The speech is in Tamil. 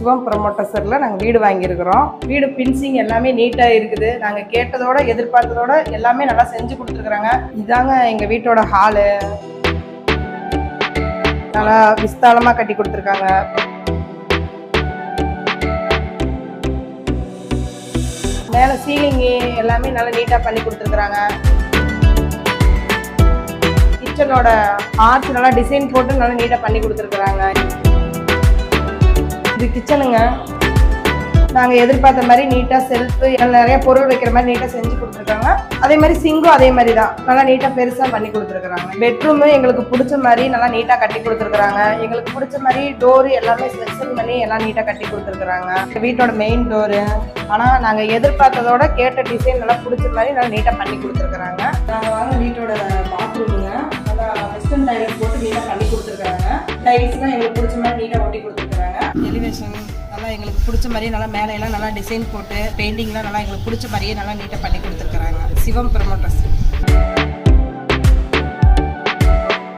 சிவம் ப்ரமோட்டர்ஸில் நாங்கள் வீடு வாங்கியிருக்கிறோம். வீடு பின்சிங் எல்லாமே நீட்டாக இருக்குது. நாங்கள் கேட்டதோட எதிர்பார்த்ததோட எல்லாமே நல்லா செஞ்சு கொடுத்துருக்குறாங்க. இதாங்க எங்கள் வீட்டோட ஹாலு. நல்லா விஸ்தாலமாக கட்டி கொடுத்துருக்காங்க. மேலே சீலிங்கு எல்லாமே நல்லா நீட்டாக பண்ணி கொடுத்துருக்குறாங்க. கிச்சனோட ஆர்ச் நல்லா டிசைன் போட்டு நல்லா நீட்டாக பண்ணி கொடுத்துருக்குறாங்க. இது கிச்சனுங்க. நாங்கள் எதிர்பார்த்த மாதிரி நீட்டாக செல்ஃபு நிறைய பொருள் வைக்கிற மாதிரி நீட்டாக செஞ்சு கொடுத்துருக்காங்க. அதே மாதிரி சிங்கும் அதே மாதிரி தான் நல்லா நீட்டாக பெருசாக பண்ணி கொடுத்துருக்குறாங்க. பெட்ரூமு எங்களுக்கு பிடிச்ச மாதிரி நல்லா நீட்டாக கட்டி கொடுத்துருக்குறாங்க. எங்களுக்கு பிடிச்ச மாதிரி டோரு எல்லாமே செக்ஷன் பண்ணி எல்லாம் நீட்டாக கட்டி கொடுத்துருக்குறாங்க. வீட்டோட மெயின் டோரு ஆனால் நாங்கள் எதிர்பார்த்ததோட கேட்ட டிசைன் நல்லா பிடிச்ச மாதிரி நல்லா நீட்டாக பண்ணி கொடுத்துருக்குறாங்க. நாங்கள் வாங்க வீட்டோட பாத்ரூமுங்க நல்லா வெஸ்டர்ன் டைல்ஸ் போட்டு நீட்டாக பண்ணி கொடுத்துருக்காங்க. டைல்ஸ்லாம் எங்களுக்கு பிடிச்ச மாதிரி நீட்டாக ஒட்டி கொடுத்துருக்குறாங்க. எலிவேஷன் நல்லா எங்களுக்கு பிடிச்ச மாதிரியே நல்லா மேலே எல்லாம் நல்லா டிசைன் போட்டு பெயிண்டிங்லாம் நல்லா எங்களுக்கு பிடிச்ச மாதிரியே நல்லா நீட்டாக பண்ணி கொடுத்துருக்குறாங்க. சிவம் ப்ரமோட்டர்ஸ்.